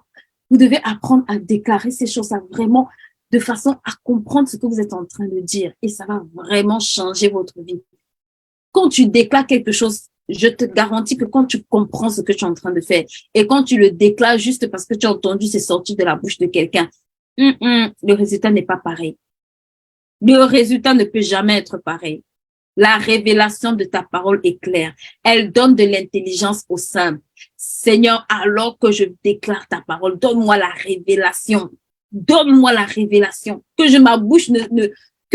Vous devez apprendre à déclarer ces choses-là vraiment de façon à comprendre ce que vous êtes en train de dire. Et ça va vraiment changer votre vie. Quand tu déclares quelque chose, je te garantis que quand tu comprends ce que tu es en train de faire et quand tu le déclares juste parce que tu as entendu c'est sorti de la bouche de quelqu'un, le résultat n'est pas pareil. Le résultat ne peut jamais être pareil. La révélation de ta parole est claire. Elle donne de l'intelligence au simple. Seigneur, alors que je déclare ta parole, donne-moi la révélation. Donne-moi la révélation. Que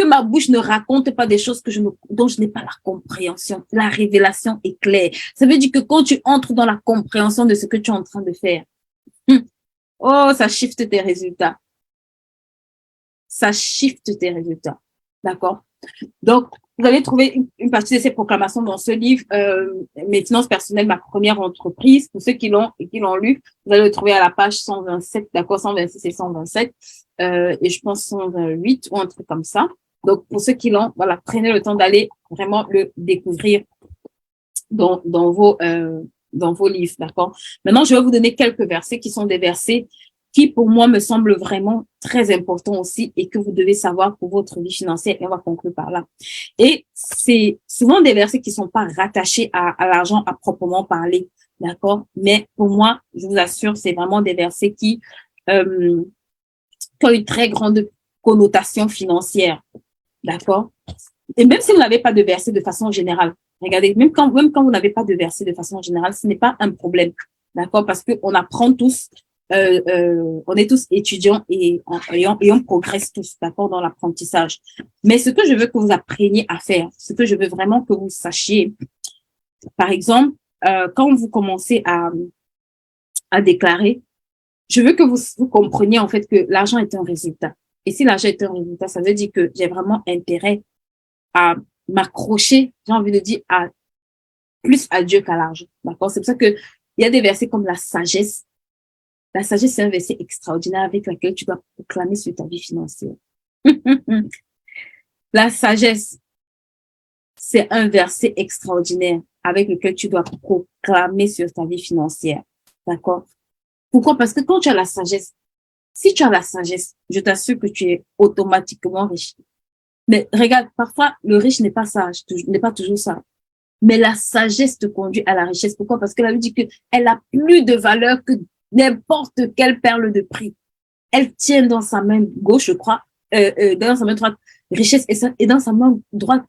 ma bouche ne raconte pas des choses dont je n'ai pas la compréhension. La révélation est claire. Ça veut dire que quand tu entres dans la compréhension de ce que tu es en train de faire, ça shift tes résultats. Ça shift tes résultats. D'accord? Donc, vous allez trouver une partie de ces proclamations dans ce livre, Mes finances personnelles, ma première entreprise. Pour ceux qui l'ont lu, vous allez le trouver à la page 127, d'accord, 126 et 127, et je pense 128 ou un truc comme ça. Donc, pour ceux qui l'ont, voilà, prenez le temps d'aller vraiment le découvrir dans vos livres, d'accord. Maintenant, je vais vous donner quelques versets qui sont des versets qui, pour moi, me semblent vraiment très importants aussi et que vous devez savoir pour votre vie financière. Et on va conclure par là. Et c'est souvent des versets qui sont pas rattachés à l'argent à proprement parler, D'accord? Mais pour moi, je vous assure, c'est vraiment des versets euh, qui ont une très grande connotation financière. D'accord? Et même si vous n'avez pas de verset de façon générale, regardez, même quand vous n'avez pas de verset de façon générale, ce n'est pas un problème. D'accord? Parce qu'on apprend tous, on est tous étudiants et on progresse tous, d'accord, dans l'apprentissage. Mais ce que je veux que vous appreniez à faire, ce que je veux vraiment que vous sachiez, par exemple, quand vous commencez à déclarer, je veux que vous compreniez en fait que l'argent est un résultat. Et si l'argent est un résultat, ça veut dire que j'ai vraiment intérêt à m'accrocher, j'ai envie de dire, plus à Dieu qu'à l'argent. D'accord? C'est pour ça que il y a des versets comme la sagesse. La sagesse, c'est un verset extraordinaire avec lequel tu dois proclamer sur ta vie financière. La sagesse, c'est un verset extraordinaire avec lequel tu dois proclamer sur ta vie financière. D'accord? Pourquoi? Parce que quand tu as la sagesse, si tu as la sagesse, je t'assure que tu es automatiquement riche. Mais regarde, parfois, le riche n'est pas sage, n'est pas toujours ça. Mais la sagesse te conduit à la richesse. Pourquoi? Parce que la Bible dit qu'elle a plus de valeur que n'importe quelle perle de prix. Elle tient dans sa main gauche, je crois, dans sa main droite, richesse, et dans sa main droite,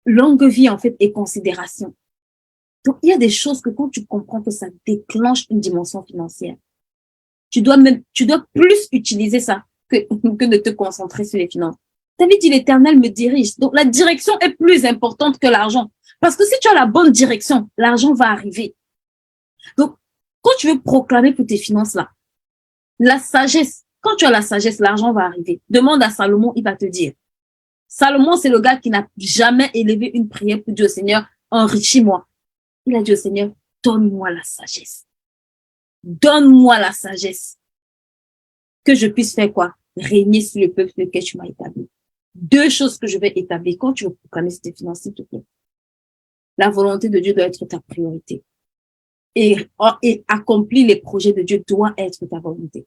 longue vie, en fait, et considération. Donc, il y a des choses que quand tu comprends que ça déclenche une dimension financière, tu dois plus utiliser ça que de te concentrer sur les finances. David dit, l'Éternel me dirige. Donc, la direction est plus importante que l'argent. Parce que si tu as la bonne direction, l'argent va arriver. Donc, quand tu veux proclamer pour tes finances là, la sagesse, quand tu as la sagesse, l'argent va arriver. Demande à Salomon, il va te dire. Salomon, c'est le gars qui n'a jamais élevé une prière pour dire au Seigneur, enrichis-moi. Il a dit au Seigneur, donne-moi la sagesse. Donne-moi la sagesse. Que je puisse faire quoi? Régner sur le peuple lequel tu m'as établi. Deux choses que je vais établir quand tu veux proclamer tes finances, s'il te plaît. La volonté de Dieu doit être ta priorité. Et accomplir les projets de Dieu doit être ta volonté.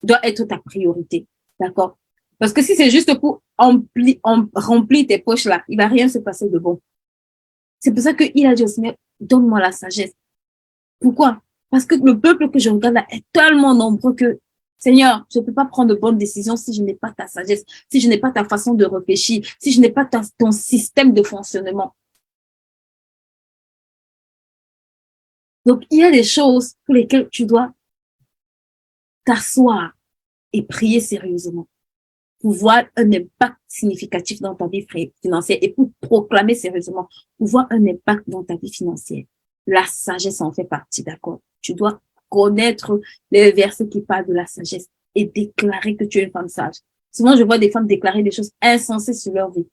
Doit être ta priorité. D'accord? Parce que si c'est juste pour remplir tes poches là, il va rien se passer de bon. C'est pour ça qu'il a dit au Seigneur, donne-moi la sagesse. Pourquoi? Parce que le peuple que je regarde là est tellement nombreux que, Seigneur, je ne peux pas prendre de bonnes décisions si je n'ai pas ta sagesse, si je n'ai pas ta façon de réfléchir, si je n'ai pas ton système de fonctionnement. Donc, il y a des choses pour lesquelles tu dois t'asseoir et prier sérieusement pour voir un impact significatif dans ta vie financière et pour proclamer sérieusement, pour voir un impact dans ta vie financière. La sagesse en fait partie, d'accord? Tu dois connaître les versets qui parlent de la sagesse et déclarer que tu es une femme sage. Souvent, je vois des femmes déclarer des choses insensées sur leur vie.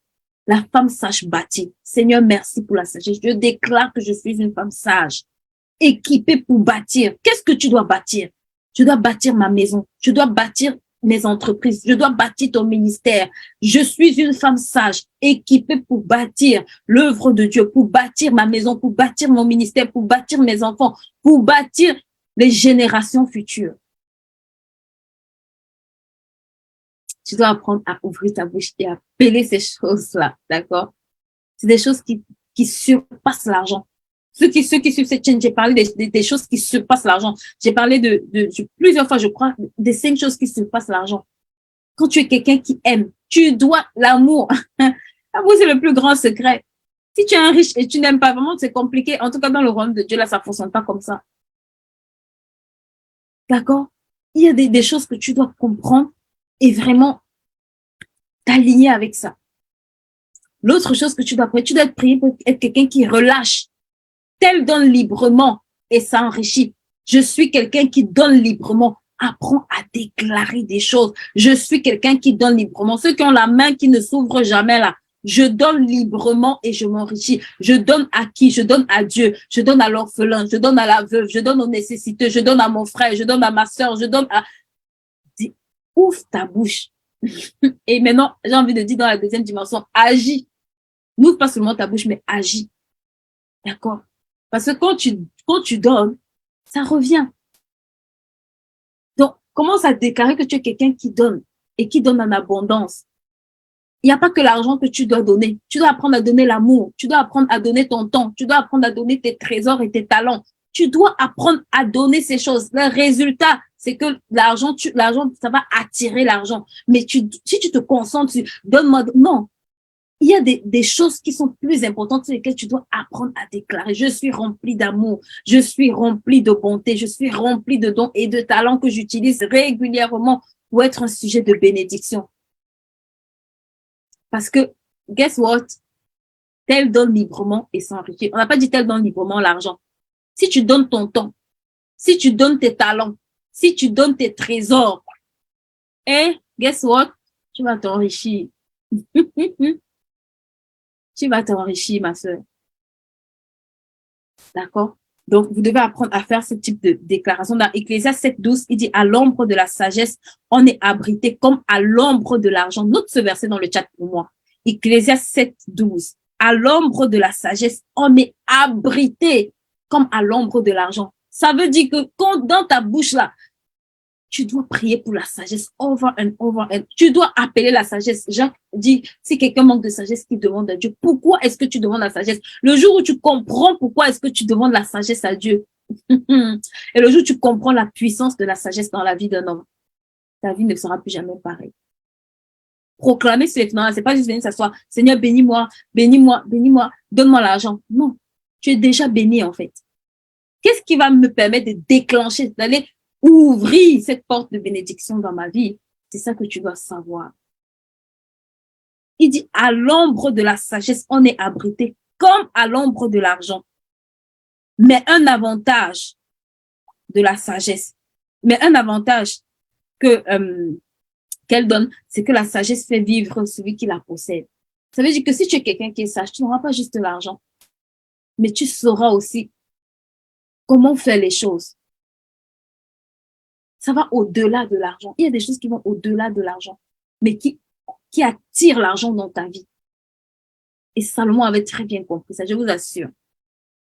La femme sage bâtit. Seigneur, merci pour la sagesse. Je déclare que je suis une femme sage, équipée pour bâtir. Qu'est-ce que tu dois bâtir? Je dois bâtir ma maison. Je dois bâtir mes entreprises. Je dois bâtir ton ministère. Je suis une femme sage, équipée pour bâtir l'œuvre de Dieu, pour bâtir ma maison, pour bâtir mon ministère, pour bâtir mes enfants, pour bâtir les générations futures. Tu dois apprendre à ouvrir ta bouche et à appeler ces choses-là, d'accord? C'est des choses qui surpassent l'argent. Ceux qui suivent cette chaîne, j'ai parlé des choses qui surpassent l'argent. J'ai parlé de plusieurs fois, je crois, des 5 choses qui surpassent l'argent. Quand tu es quelqu'un qui aime, tu dois l'amour. L'amour, c'est le plus grand secret. Si tu es un riche et tu n'aimes pas vraiment, c'est compliqué. En tout cas, dans le royaume de Dieu, là, ça ne fonctionne pas comme ça. D'accord? Il y a des choses que tu dois comprendre et vraiment t'aligner avec ça. L'autre chose que tu dois être prié pour être quelqu'un qui relâche. Tel donne librement et s'enrichit. Je suis quelqu'un qui donne librement. Apprends à déclarer des choses. Je suis quelqu'un qui donne librement. Ceux qui ont la main qui ne s'ouvre jamais là. Je donne librement et je m'enrichis. Je donne à qui? Je donne à Dieu. Je donne à l'orphelin. Je donne à la veuve. Je donne aux nécessiteux. Je donne à mon frère. Je donne à ma soeur. Je donne à... Ouvre ta bouche. Et maintenant, j'ai envie de dire dans la deuxième dimension, agis. N'ouvre pas seulement ta bouche, mais agis. D'accord? Parce que quand tu donnes, ça revient. Donc, commence à déclarer que tu es quelqu'un qui donne et qui donne en abondance. Il n'y a pas que l'argent que tu dois donner. Tu dois apprendre à donner l'amour. Tu dois apprendre à donner ton temps. Tu dois apprendre à donner tes trésors et tes talents. Tu dois apprendre à donner ces choses. Le résultat, c'est que l'argent, ça va attirer l'argent. Mais si tu te concentres sur donne-moi, non. Il y a des choses qui sont plus importantes sur lesquelles tu dois apprendre à déclarer. Je suis rempli d'amour, je suis rempli de bonté, je suis rempli de dons et de talents que j'utilise régulièrement pour être un sujet de bénédiction. Parce que, guess what? Tel donne librement et s'enrichit. On n'a pas dit tel donne librement l'argent. Si tu donnes ton temps, si tu donnes tes talents, si tu donnes tes trésors, et guess what? Tu vas t'enrichir. Tu vas t'enrichir, ma soeur. D'accord? Donc, vous devez apprendre à faire ce type de déclaration. Dans Ecclésiaste 7:12, il dit, à l'ombre de la sagesse, on est abrité comme à l'ombre de l'argent. Note ce verset dans le chat pour moi. Ecclésiaste 7:12. À l'ombre de la sagesse, on est abrité comme à l'ombre de l'argent. Ça veut dire que quand dans ta bouche là, tu dois prier pour la sagesse over and over and tu dois appeler la sagesse. Jacques dit, si quelqu'un manque de sagesse, qu'il demande à Dieu. Pourquoi est-ce que tu demandes la sagesse? Le jour où tu comprends pourquoi est-ce que tu demandes la sagesse à Dieu, et le jour où tu comprends la puissance de la sagesse dans la vie d'un homme, ta vie ne sera plus jamais pareille. Proclamer ce vêtement, c'est pas juste venir s'asseoir, Seigneur, bénis-moi, bénis-moi, bénis-moi, donne-moi l'argent. Non, tu es déjà béni en fait. Qu'est-ce qui va me permettre de déclencher, d'aller ouvrir cette porte de bénédiction dans ma vie? C'est ça que tu dois savoir. Il dit, à l'ombre de la sagesse, on est abrité comme à l'ombre de l'argent. Mais un avantage de la sagesse, mais un avantage qu'elle donne, c'est que la sagesse fait vivre celui qui la possède. Ça veut dire que si tu es quelqu'un qui est sage, tu n'auras pas juste l'argent, mais tu sauras aussi comment faire les choses. Ça va au-delà de l'argent. Il y a des choses qui vont au-delà de l'argent, mais qui attirent l'argent dans ta vie. Et Salomon avait très bien compris ça, je vous assure.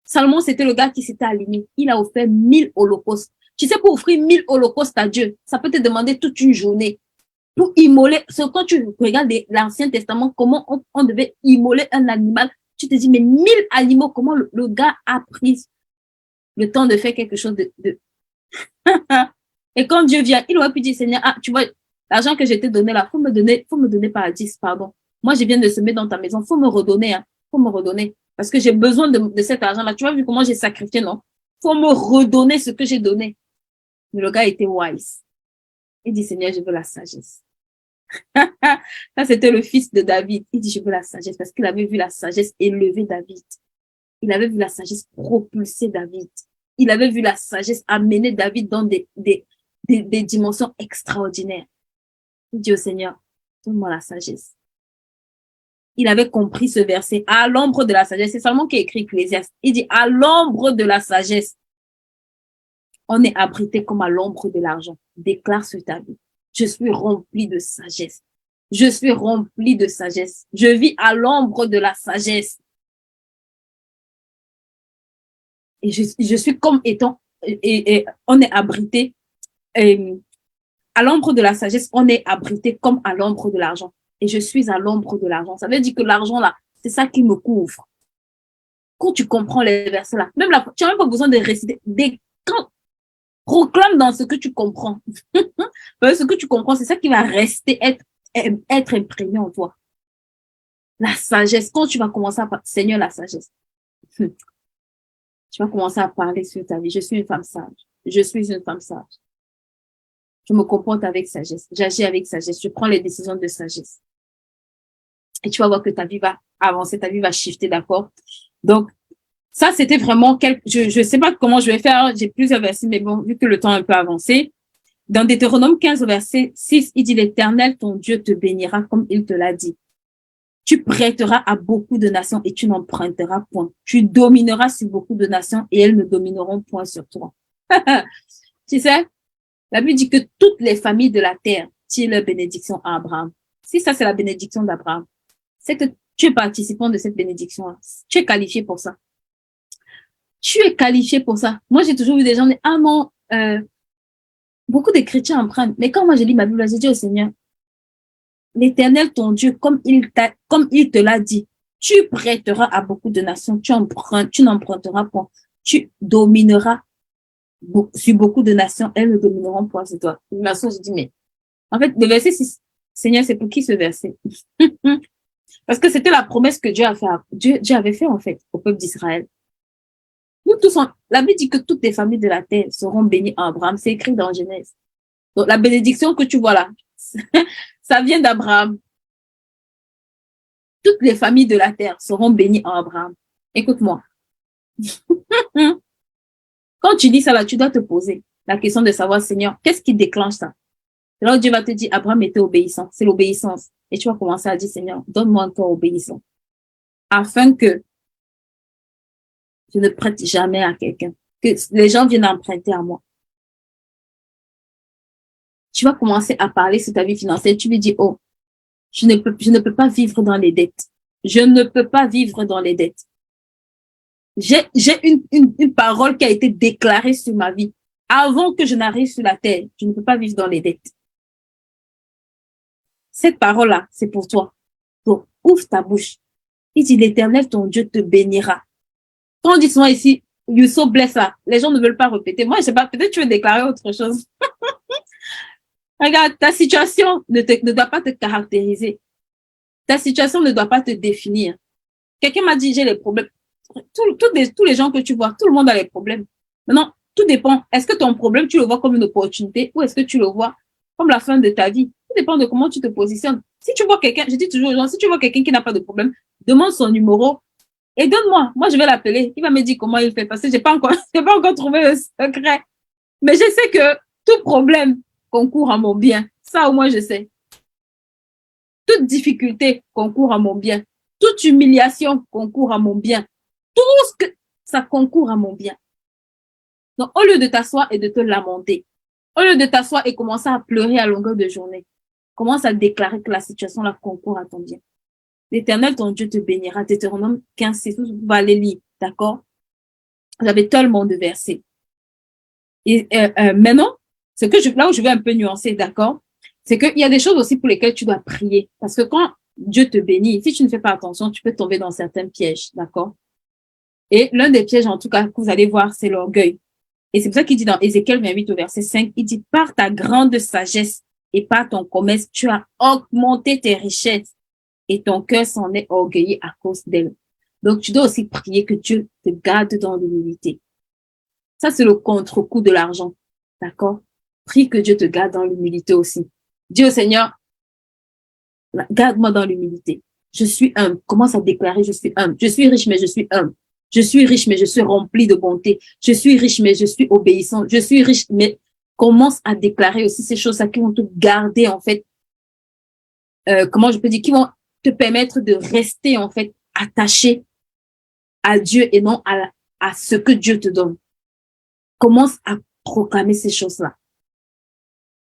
Salomon, c'était le gars qui s'était aligné. Il a offert 1000 holocaustes. Tu sais, pour offrir 1000 holocaustes à Dieu, ça peut te demander toute une journée. Pour immoler, quand tu regardes l'Ancien Testament, comment on devait immoler un animal, tu te dis, mais 1000 animaux, comment le gars a pris le temps de faire quelque chose de... Et quand Dieu vient, il aurait pu dire, Seigneur, ah, tu vois, l'argent que je t'ai donné là, faut me donner par 10, pardon. Moi, je viens de semer dans ta maison, faut me redonner, hein, faut me redonner. Parce que j'ai besoin de cet argent-là. Tu vois, vu comment j'ai sacrifié, non? Faut me redonner ce que j'ai donné. Mais le gars était wise. Il dit, Seigneur, je veux la sagesse. Ça, c'était le fils de David. Il dit, je veux la sagesse parce qu'il avait vu la sagesse élever David. Il avait vu la sagesse propulser David. Il avait vu la sagesse amener David dans des dimensions extraordinaires. Il dit au Seigneur, donne-moi la sagesse. Il avait compris ce verset, à l'ombre de la sagesse. C'est Salomon qui a écrit Ecclésiaste. Il dit, à l'ombre de la sagesse, on est abrité comme à l'ombre de l'argent. Déclare sur ta vie. Je suis rempli de sagesse. Je suis rempli de sagesse. Je vis à l'ombre de la sagesse. Et je suis comme étant, et on est abrité, à l'ombre de la sagesse, on est abrité comme à l'ombre de l'argent. Et je suis à l'ombre de l'argent. Ça veut dire que l'argent là, c'est ça qui me couvre. Quand tu comprends les versets là, même là, tu n'as même pas besoin de réciter. Proclame dans ce que tu comprends. Ce que tu comprends, c'est ça qui va rester, être imprégné en toi. La sagesse, quand tu vas commencer à parler, Seigneur, la sagesse, tu vas commencer à parler sur ta vie. Je suis une femme sage. Je suis une femme sage. Je me comporte avec sagesse. J'agis avec sagesse. Je prends les décisions de sagesse. Et tu vas voir que ta vie va avancer, ta vie va shifter, d'accord? Donc, ça, c'était vraiment je sais pas comment je vais faire. J'ai plusieurs versets, mais bon, vu que le temps est un peu avancé. Dans Deutéronome 15, verset 6, il dit, l'Éternel, ton Dieu, te bénira comme il te l'a dit. Tu prêteras à beaucoup de nations et tu n'emprunteras point. Tu domineras sur beaucoup de nations et elles ne domineront point sur toi. Tu sais, la Bible dit que toutes les familles de la terre tirent leur bénédiction à Abraham. Si ça, c'est la bénédiction d'Abraham, c'est que tu es participant de cette bénédiction-là. Tu es qualifié pour ça. Tu es qualifié pour ça. Moi, j'ai toujours vu des gens dire, ah non, beaucoup de chrétiens empruntent. Mais quand moi, je lis ma Bible, j'ai dit au Seigneur, l'Éternel, ton Dieu, comme il te l'a dit, tu prêteras à beaucoup de nations, tu n'emprunteras point. tu domineras sur beaucoup de nations, elles ne domineront point sur toi. Une nation, je dis, mais en fait, le verset 6, Seigneur, c'est pour qui ce verset? Parce que c'était la promesse que Dieu avait fait en fait au peuple d'Israël. Nous tous, la Bible dit que toutes les familles de la terre seront bénies en Abraham. C'est écrit dans Genèse. Donc la bénédiction que tu vois là, ça vient d'Abraham. Toutes les familles de la terre seront bénies en Abraham. Écoute-moi. Quand tu dis ça là, tu dois te poser la question de savoir, Seigneur, qu'est-ce qui déclenche ça? Alors Dieu va te dire, Abraham était obéissant. C'est l'obéissance. Et tu vas commencer à dire, Seigneur, donne-moi un cœur obéissant. Afin que je ne prête jamais à quelqu'un. Que les gens viennent emprunter à moi. Tu vas commencer à parler sur ta vie financière. Tu lui dis, oh, je ne peux pas vivre dans les dettes. Je ne peux pas vivre dans les dettes. J'ai une parole qui a été déclarée sur ma vie. Avant que je n'arrive sur la terre, je ne peux pas vivre dans les dettes. Cette parole-là, c'est pour toi. Donc, ouvre ta bouche. Il dit, l'Éternel, ton Dieu, te bénira. Quand on dit souvent ici, you so blessed là, les gens ne veulent pas répéter. Moi, je sais pas, peut-être tu veux déclarer autre chose. Regarde, ta situation ne doit pas te caractériser. Ta situation ne doit pas te définir. Quelqu'un m'a dit, j'ai les problèmes. Tous les gens que tu vois, tout le monde a les problèmes. Maintenant, tout dépend. Est-ce que ton problème, tu le vois comme une opportunité ou est-ce que tu le vois comme la fin de ta vie? Tout dépend de comment tu te positionnes. Si tu vois quelqu'un, je dis toujours aux gens, si tu vois quelqu'un qui n'a pas de problème, demande son numéro et donne-moi. Moi, je vais l'appeler. Il va me dire comment il fait parce que j'ai pas encore trouvé le secret. Mais je sais que tout problème concourt à mon bien. Ça, au moins, je sais. Toute difficulté concourt à mon bien. Toute humiliation concourt à mon bien. Tout ce que ça concourt à mon bien. Donc, au lieu de t'asseoir et de te lamenter, au lieu de t'asseoir et commencer à pleurer à longueur de journée, commence à déclarer que la situation là concourt à ton bien. L'Éternel, ton Dieu, te bénira. Deutéronome 15, c'est tout. Vous allez lire, d'accord? J'avais tellement de versets. Et maintenant, là où je vais un peu nuancer, d'accord? C'est qu'il y a des choses aussi pour lesquelles tu dois prier. Parce que quand Dieu te bénit, si tu ne fais pas attention, tu peux tomber dans certains pièges, d'accord? Et l'un des pièges, en tout cas, que vous allez voir, c'est l'orgueil. Et c'est pour ça qu'il dit dans Ézéchiel 28 au verset 5, il dit, par ta grande sagesse et par ton commerce, tu as augmenté tes richesses et ton cœur s'en est orgueillé à cause d'elle. Donc, tu dois aussi prier que Dieu te garde dans l'humilité. Ça, c'est le contre-coup de l'argent. D'accord? Prie que Dieu te garde dans l'humilité aussi. Dis au Seigneur, garde-moi dans l'humilité. Je suis humble. Commence à déclarer, je suis humble. Je suis riche, mais je suis humble. Je suis riche, mais je suis rempli de bonté. Je suis riche, mais je suis obéissant. Je suis riche, mais commence à déclarer aussi ces choses-là qui vont te garder, en fait, comment je peux dire, qui vont te permettre de rester, en fait, attaché à Dieu et non à ce que Dieu te donne. Commence à proclamer ces choses-là.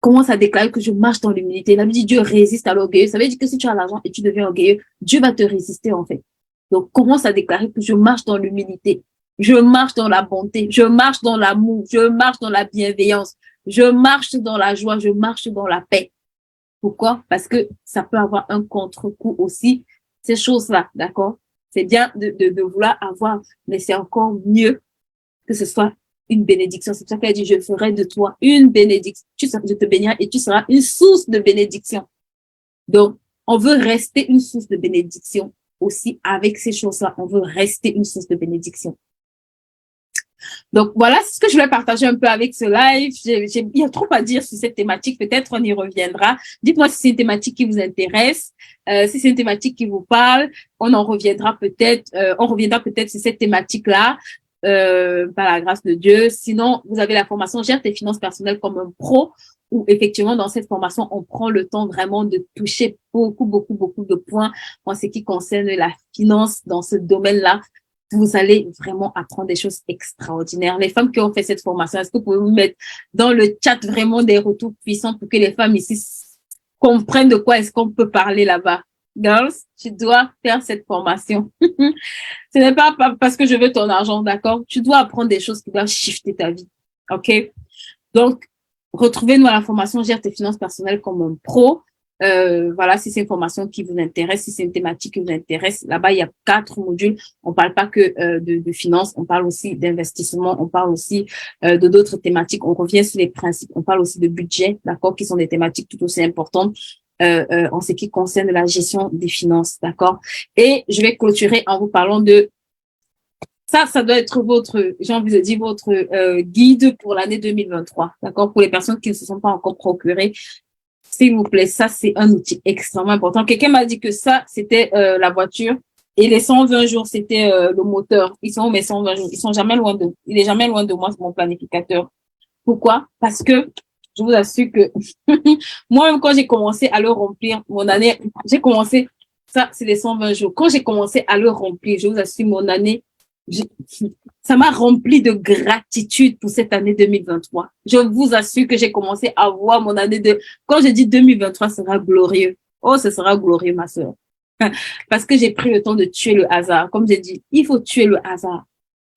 Commence à déclarer que je marche dans l'humilité. La Bible dit Dieu résiste à l'orgueilleux. Ça veut dire que si tu as l'argent et tu deviens orgueilleux, Dieu va te résister, en fait. Donc, commence à déclarer que je marche dans l'humilité. Je marche dans la bonté. Je marche dans l'amour. Je marche dans la bienveillance. Je marche dans la joie. Je marche dans la paix. Pourquoi? Parce que ça peut avoir un contre-coup aussi. Ces choses-là, d'accord? C'est bien de vouloir avoir, mais c'est encore mieux que ce soit une bénédiction. C'est pour ça qu'elle dit, je ferai de toi une bénédiction. Je te bénirai et tu seras une source de bénédiction. Donc, on veut rester une source de bénédiction aussi avec ces choses-là. On veut rester une source de bénédiction. Donc, voilà ce que je voulais partager un peu avec ce live. Il y a trop à dire sur cette thématique. Peut-être on y reviendra. Dites-moi si c'est une thématique qui vous intéresse, si c'est une thématique qui vous parle. On reviendra peut-être sur cette thématique-là. Par la grâce de Dieu. Sinon, vous avez la formation Gère tes finances personnelles comme un pro, où effectivement, dans cette formation, on prend le temps vraiment de toucher beaucoup de points en ce qui concerne la finance dans ce domaine-là. Vous allez vraiment apprendre des choses extraordinaires. Les femmes qui ont fait cette formation, est-ce que vous pouvez vous mettre dans le chat vraiment des retours puissants pour que les femmes ici comprennent de quoi est-ce qu'on peut parler là-bas? Girls, tu dois faire cette formation. Ce n'est pas parce que je veux ton argent, d'accord? Tu dois apprendre des choses qui doivent shifter ta vie, ok? Donc, retrouvez-nous à la formation Gère tes finances personnelles comme un pro. Voilà, si c'est une formation qui vous intéresse, si c'est une thématique qui vous intéresse, là-bas, il y a 4 modules. On parle pas que de finance, on parle aussi d'investissement, on parle aussi de d'autres thématiques. On revient sur les principes, on parle aussi de budget, d'accord, qui sont des thématiques tout aussi importantes en ce qui concerne la gestion des finances, d'accord. Et je vais clôturer en vous parlant de ça doit être votre, j'ai envie de dire, votre guide pour l'année 2023, d'accord, pour les personnes qui ne se sont pas encore procurées. S'il vous plaît, ça, c'est un outil extrêmement important. Quelqu'un m'a dit que ça, c'était la voiture et les 120 jours, c'était le moteur. Ils sont où mes 120 jours? Ils sont jamais loin de, il est jamais loin de moi, c'est mon planificateur. Pourquoi? Parce que je vous assure que moi-même, quand j'ai commencé à le remplir, mon année, j'ai commencé, ça, c'est les 120 jours. Quand j'ai commencé à le remplir, je vous assure, mon année, ça m'a rempli de gratitude pour cette année 2023. Je vous assure que j'ai commencé à voir mon année de... Quand je dis 2023 sera glorieux, oh, ce sera glorieux, ma sœur. Parce que j'ai pris le temps de tuer le hasard. Comme j'ai dit, il faut tuer le hasard.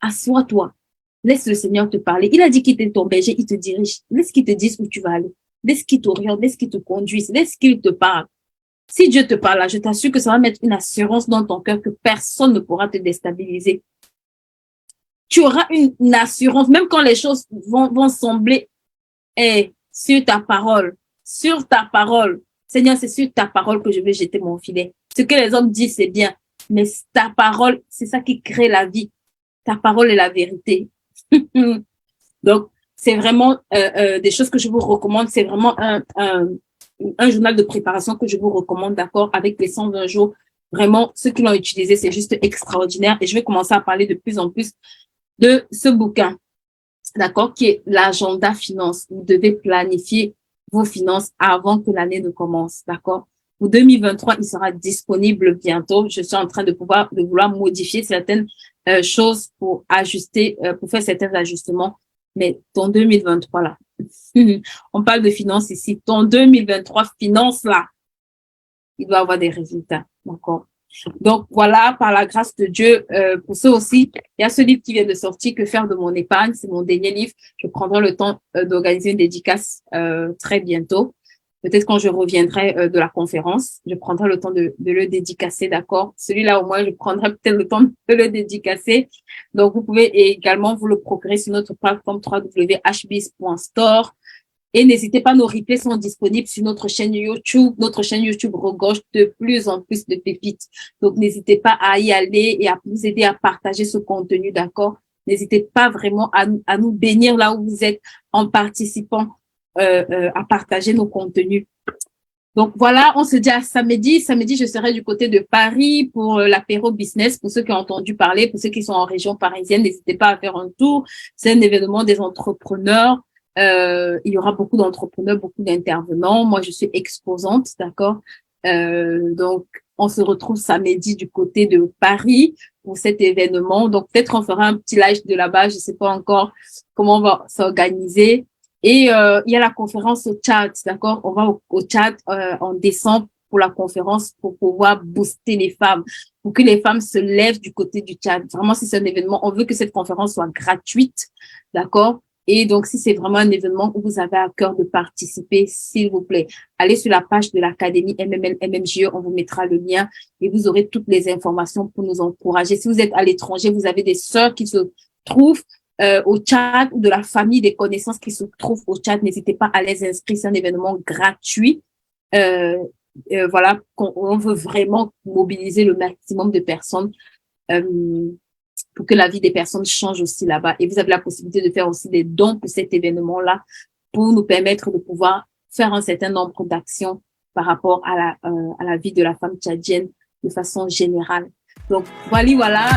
Assois-toi. Laisse le Seigneur te parler. Il a dit qu'il est ton berger, il te dirige. Laisse qu'il te dise où tu vas aller. Laisse qu'il t'oriente, laisse qu'il te conduise, laisse qu'il te parle. Si Dieu te parle là, je t'assure que ça va mettre une assurance dans ton cœur que personne ne pourra te déstabiliser. Tu auras une assurance, même quand les choses vont sembler sur ta parole. Sur ta parole. Seigneur, c'est sur ta parole que je vais jeter mon filet. Ce que les hommes disent, c'est bien. Mais ta parole, c'est ça qui crée la vie. Ta parole est la vérité. Donc, c'est vraiment des choses que je vous recommande. C'est vraiment un journal de préparation que je vous recommande, d'accord, avec les 120 jours. Vraiment, ceux qui l'ont utilisé, c'est juste extraordinaire. Et je vais commencer à parler de plus en plus de ce bouquin, d'accord, qui est l'agenda finance. Vous devez planifier vos finances avant que l'année ne commence, d'accord. Pour 2023, il sera disponible bientôt. Je suis en train de vouloir modifier certaines choses pour ajuster, pour faire certains ajustements. Mais ton 2023 là, on parle de finances ici. Ton 2023 finance là, il doit avoir des résultats, d'accord. Donc voilà, par la grâce de Dieu, pour ceux aussi, il y a ce livre qui vient de sortir, Que faire de mon épargne, c'est mon dernier livre. Je prendrai le temps d'organiser une dédicace très bientôt. Peut-être quand je reviendrai de la conférence, je prendrai le temps de le dédicacer, d'accord. Celui-là, au moins, je prendrai peut-être le temps de le dédicacer. Donc, vous pouvez également vous le procurer sur notre plateforme www.hbiz.store. Et n'hésitez pas, nos replays sont disponibles sur notre chaîne YouTube. Notre chaîne YouTube regorge de plus en plus de pépites. Donc, n'hésitez pas à y aller et à nous aider à partager ce contenu, d'accord? N'hésitez pas vraiment à nous bénir là où vous êtes en participant à partager nos contenus. Donc, voilà, on se dit à samedi. Samedi, je serai du côté de Paris pour l'apéro business. Pour ceux qui ont entendu parler, pour ceux qui sont en région parisienne, n'hésitez pas à faire un tour. C'est un événement des entrepreneurs. Il y aura beaucoup d'entrepreneurs, beaucoup d'intervenants. Moi, je suis exposante, d'accord. Donc, on se retrouve samedi du côté de Paris pour cet événement. Donc, peut-être on fera un petit live de là-bas. Je sais pas encore comment on va s'organiser. Et il y a la conférence au Tchad, d'accord. On va au Tchad en décembre pour la conférence pour pouvoir booster les femmes, pour que les femmes se lèvent du côté du Tchad. Vraiment, si c'est un événement, on veut que cette conférence soit gratuite, d'accord. Et donc, si c'est vraiment un événement où vous avez à cœur de participer, s'il vous plaît, allez sur la page de l'Académie MML MMJE, on vous mettra le lien et vous aurez toutes les informations pour nous encourager. Si vous êtes à l'étranger, vous avez des sœurs qui se trouvent au Tchad ou de la famille, des connaissances qui se trouvent au Tchad, n'hésitez pas à les inscrire. C'est un événement gratuit. Voilà, on veut vraiment mobiliser le maximum de personnes pour que la vie des personnes change aussi là-bas. Et vous avez la possibilité de faire aussi des dons pour cet événement-là pour nous permettre de pouvoir faire un certain nombre d'actions par rapport à la vie de la femme tchadienne de façon générale. Donc, voilà,